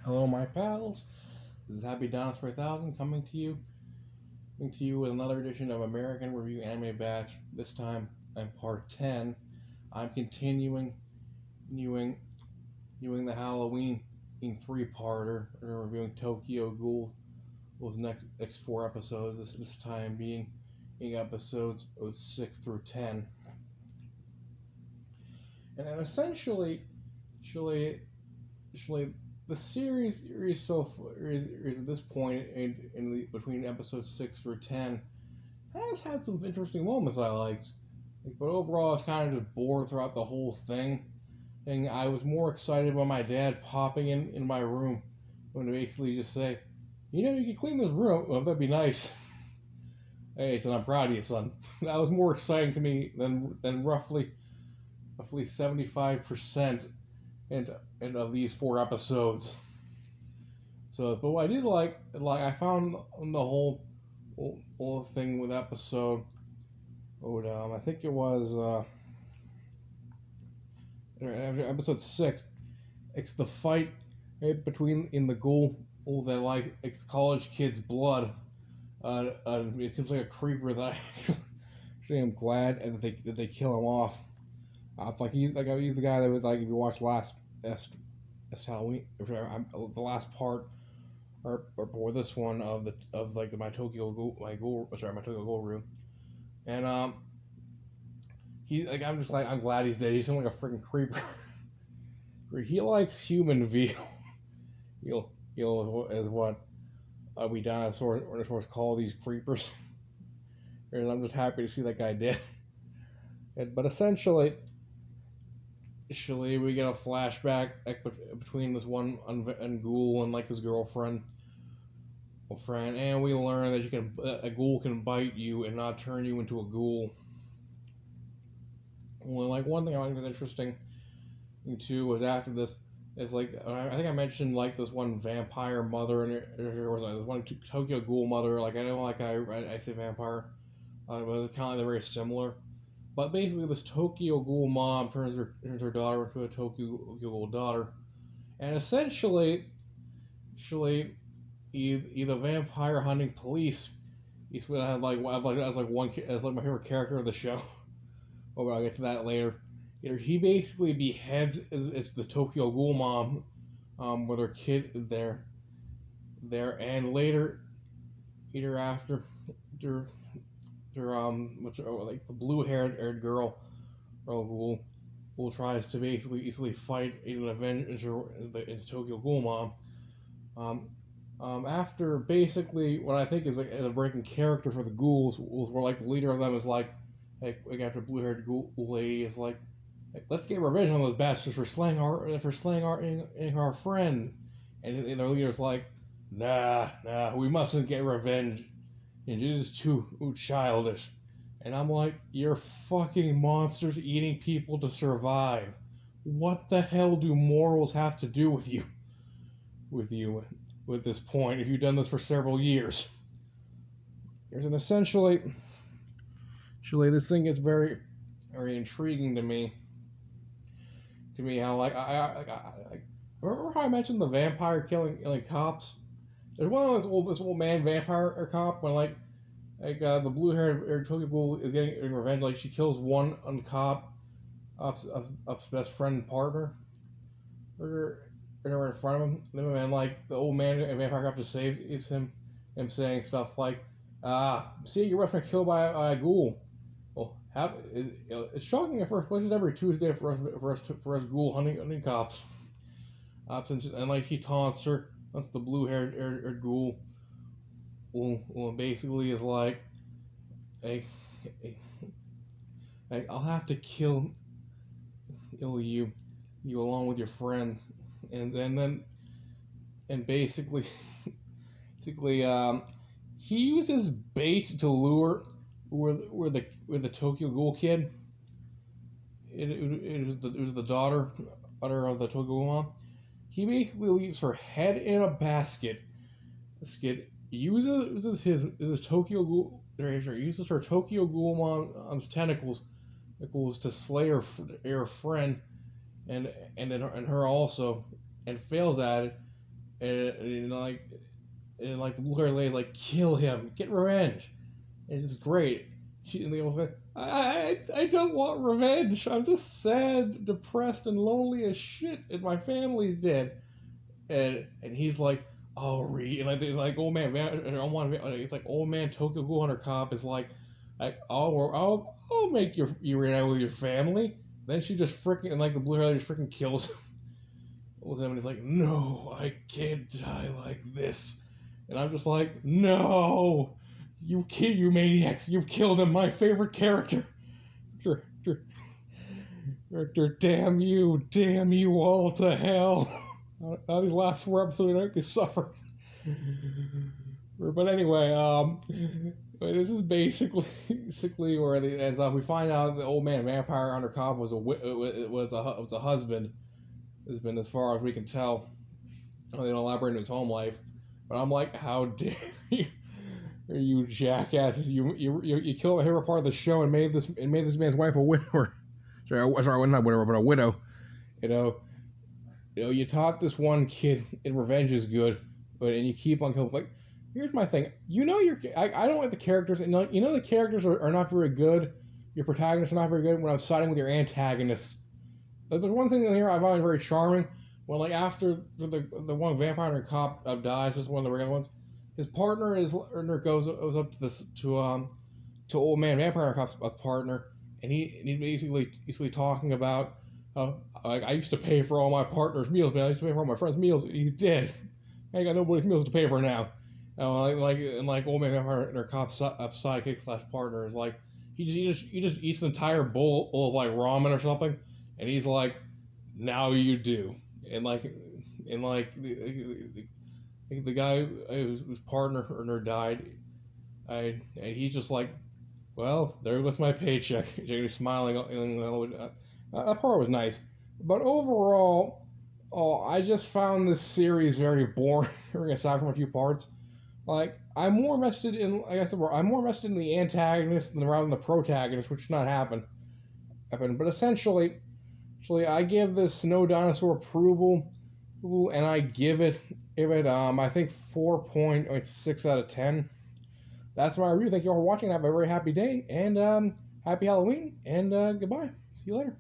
Hello, my pals. This is Happy Dinosaur 1000 coming to you with another edition of American Review Anime Batch. This time, I'm part 10. I'm continuing the Halloween 3-parter. We're reviewing Tokyo Ghoul. Those next 4 episodes. This time being episodes 6 through 10. And then essentially, the series is at this point between episodes 6 through 10 has had some interesting moments I liked, but overall I was kind of just bored throughout the whole thing. And I was more excited about my dad popping in my room when to basically just say, you can clean this room. Well, that'd be nice. Hey, son, I'm proud of you, son. That was more exciting to me than roughly 75% and of these 4 episodes. So, but what I did like I found the whole thing with episode. I think it was episode 6. It's the fight between in the ghoul that it's college kid's blood. It seems like a creeper that actually I'm glad that they kill him off. He's the guy that was like, if you watch last Halloween, the last part or this one of my Tokyo Ghoul room, and I'm glad he's dead. He seems like a freaking creeper. He likes human veal. Is what we dinosaurs call these creepers. And I'm just happy to see that guy dead. But essentially, we get a flashback between this one and ghoul and his girlfriend, and we learn that a ghoul can bite you and not turn you into a ghoul. Well, one thing I think was interesting too was after this is I think I mentioned this one vampire mother, and there was this one Tokyo Ghoul mother. I know I say vampire, but it's kind of very similar. But basically, this Tokyo Ghoul mom turns her daughter into a Tokyo Ghoul daughter, and essentially, the vampire hunting police. He's as my favorite character of the show. Oh, I'll get to that later. He basically beheads it's the Tokyo Ghoul mom, with her kid there, and later, after. The blue-haired girl, who tries to basically fight and avenge its Tokyo Ghoul mom. After basically what I think is a breaking character for the ghouls, where the leader of them is after blue-haired ghoul lady is let's get revenge on those bastards for slaying our friend, and their leader's nah, we mustn't get revenge. It is too childish. And I'm you're fucking monsters eating people to survive. What the hell do morals have to do with you? With this point, if you've done this for several years. There's an essentially, this thing is very, very intriguing to me. How I remember how I mentioned the vampire killing cops. There's one of this old man vampire cop when the blue-haired Tokyo Ghoul is getting revenge. She kills one cop, up's best friend and partner, or in front of him, and the old man vampire cop just saves him saying stuff see your best friend killed by a ghoul. Well, it's shocking at first, but it's every Tuesday for us ghoul hunting cops. And he taunts her. That's the blue-haired ghoul. Well, basically is I'll have to kill you along with your friends, and basically, he uses bait to lure the Tokyo Ghoul kid. It was the daughter of the Tokyo Ghoul mom. He basically leaves her head in a basket. This kid uses his Tokyo Ghoul. Uses her Tokyo Ghoul mom's tentacles to slay her friend, and her also, and fails at it, like the blue-haired lady like, kill him, get revenge. And it's great. And they was like, I don't want revenge. I'm just sad, depressed, and lonely as shit, and my family's dead. And he's like, oh, like old man, it's like old man Tokyo Ghoul Hunter Cop is like, I'll make you reunite with your family. Then she just freaking, and like the blue hair just freaking kills him. And he's like, no, I can't die like this. And I'm just like, no, you maniacs, you've killed him, my favorite character. Damn you all to hell. Now these last 4 episodes make me suffer. But anyway, this is basically where it ends up. We find out the old man vampire Hunter Cop was a husband. Has been as far as we can tell. They don't elaborate on his home life, but I'm like, how dare you jackasses! You killed a hero part of the show and made this man's wife a widower. Sorry, not a widower, but a widow. You taught this one kid and revenge is good, and you keep on killing. Like, here's my thing. I don't like the characters, and the characters are not very good. Your protagonists are not very good when I'm siding with your antagonists. Like, there's one thing in here I find very charming. When, like, after the one vampire Hunter Cop dies, just one of the regular ones, his partner goes up to old man vampire Hunter Cop's partner, and he's basically talking about, like, I used to pay for all my partner's meals, man. I used to pay for all my friends' meals. He's dead. I ain't got nobody's meals to pay for now. Like old man vampire Hunter Cop's sidekick / partner is like, he just eats an entire bowl of like ramen or something. And he's like, now you do. And the guy whose partner died, and he's just like, well, there goes my paycheck. He's smiling. That part was nice. But overall, I just found this series very boring, aside from a few parts. Like, I'm more invested in the antagonist rather than the protagonist, which should not happen. But essentially, I give this No Dinosaur approval, and I give it I think 4.6 out of 10. That's my review. Thank you all for watching. Have a very happy day, and happy Halloween, and goodbye. See you later.